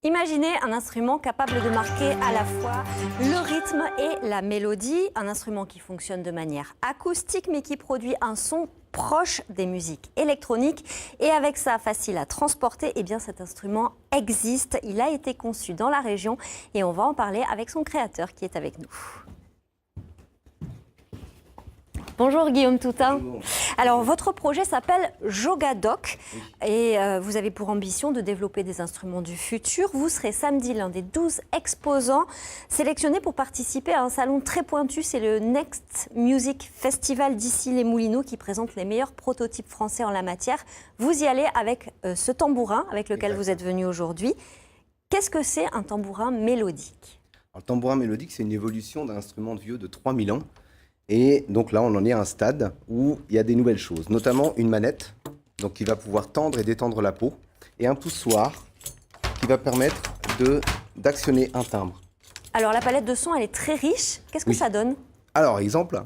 Imaginez un instrument capable de marquer à la fois le rythme et la mélodie, un instrument qui fonctionne de manière acoustique mais qui produit un son proche des musiques électroniques et avec ça facile à transporter. Eh bien cet instrument existe, il a été conçu dans la région et on va en parler avec son créateur qui est avec nous. Bonjour Guillaume Toutain. Bonjour. Alors votre projet s'appelle Jogadoc et vous avez pour ambition de développer des instruments du futur. Vous serez samedi l'un des 12 exposants sélectionnés pour participer à un salon très pointu. C'est le Next Music Festival d'Issy-les-Moulineaux qui présente les meilleurs prototypes français en la matière. Vous y allez avec ce tambourin avec lequel vous êtes venu aujourd'hui. Qu'est-ce que c'est un tambourin mélodique? Alors, le tambourin mélodique, c'est une évolution d'un instrument vieux de 3000 ans. Et donc là, on en est à un stade où il y a des nouvelles choses, notamment une manette donc qui va pouvoir tendre et détendre la peau, et un poussoir qui va permettre d'actionner un timbre. Alors la palette de sons, elle est très riche. Qu'est-ce que ça donne? Alors, exemple.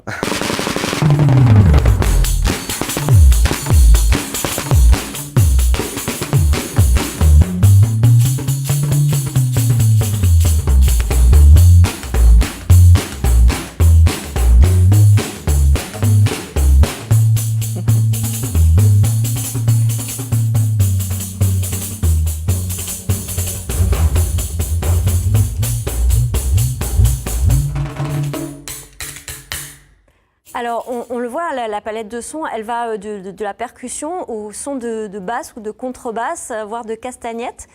Alors, on le voit, la palette de sons, elle va de la percussion au son de basse ou de contrebasse, voire de castagnette.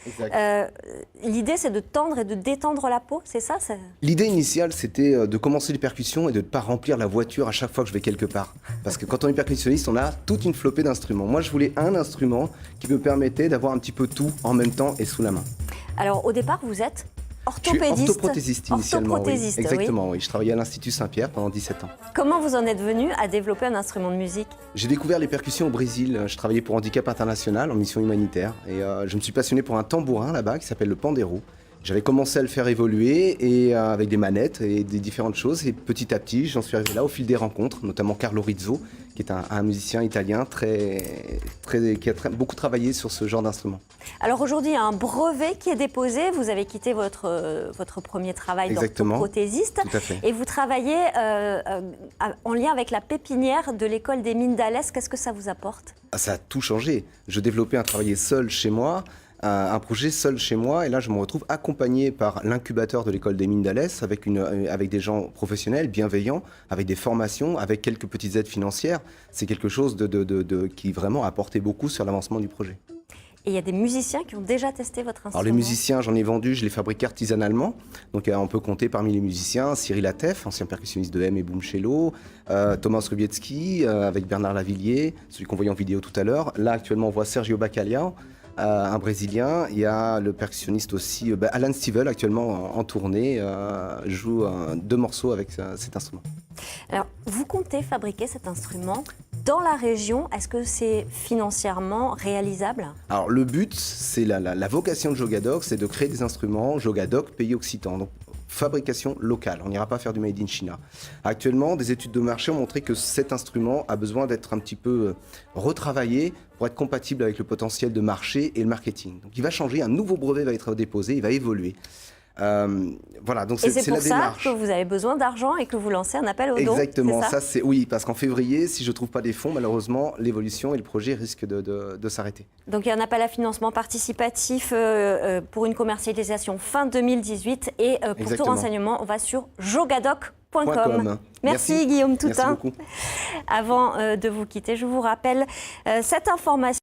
L'idée, c'est de tendre et de détendre la peau, c'est ça? L'idée initiale, c'était de commencer les percussions et de ne pas remplir la voiture à chaque fois que je vais quelque part. Parce que quand on est percussionniste, on a toute une flopée d'instruments. Moi, je voulais un instrument qui me permettait d'avoir un petit peu tout en même temps et sous la main. Alors, au départ, vous êtes orthopédiste. Je suis orthoprothésiste initialement, orthoprothésiste, oui. Exactement, oui. Oui. Je travaillais à l'Institut Saint-Pierre pendant 17 ans. Comment vous en êtes venu à développer un instrument de musique? J'ai découvert les percussions au Brésil. Je travaillais pour Handicap International en mission humanitaire. Et je me suis passionné pour un tambourin là-bas qui s'appelle le pandeiro. J'avais commencé à le faire évoluer et, avec des manettes et des différentes choses. Et petit à petit, j'en suis arrivé là au fil des rencontres, notamment Carlo Rizzo, qui est un musicien italien qui a beaucoup travaillé sur ce genre d'instrument. Alors aujourd'hui, il y a un brevet qui est déposé. Vous avez quitté votre premier travail d'orthoprothésiste. Tout à fait. Et vous travaillez en lien avec la pépinière de l'école des mines d'Alès. Qu'est-ce que ça vous apporte? Ça a tout changé. Je développais un travail seul chez moi. Un projet seul chez moi, et là je me retrouve accompagné par l'incubateur de l'école des mines d'Alès avec des gens professionnels, bienveillants, avec des formations, avec quelques petites aides financières. C'est quelque chose qui vraiment a apporté beaucoup sur l'avancement du projet. Et il y a des musiciens qui ont déjà testé votre instrument? Alors les musiciens, j'en ai vendu, je les fabrique artisanalement. Donc on peut compter parmi les musiciens Cyril Atef, ancien percussionniste de M et Boom Cello, Thomas Rubiecki avec Bernard Lavillier, celui qu'on voyait en vidéo tout à l'heure. Là actuellement on voit Sergio Bacalhau, un Brésilien. Il y a le percussionniste aussi, Alan Stivell, actuellement en tournée, joue 2 morceaux avec cet instrument. Alors, vous comptez fabriquer cet instrument dans la région? Est-ce que c'est financièrement réalisable? Alors, le but, c'est la vocation de Jogadoc, c'est de créer des instruments Jogadoc pays occitan. Donc, fabrication locale, on n'ira pas faire du made in China. Actuellement, des études de marché ont montré que cet instrument a besoin d'être un petit peu retravaillé pour être compatible avec le potentiel de marché et le marketing. Donc il va changer, un nouveau brevet va être déposé, il va évoluer. Voilà, donc c'est la démarche. Et c'est pour ça que vous avez besoin d'argent et que vous lancez un appel aux dons. Exactement, oui, parce qu'en février, si je ne trouve pas des fonds, malheureusement, l'évolution et le projet risquent de s'arrêter. Donc il y a un appel à financement participatif pour une commercialisation fin 2018 et pour tout renseignement, on va sur jogadoc.com. Merci Guillaume Toutain. Merci beaucoup. Avant de vous quitter, je vous rappelle cette information.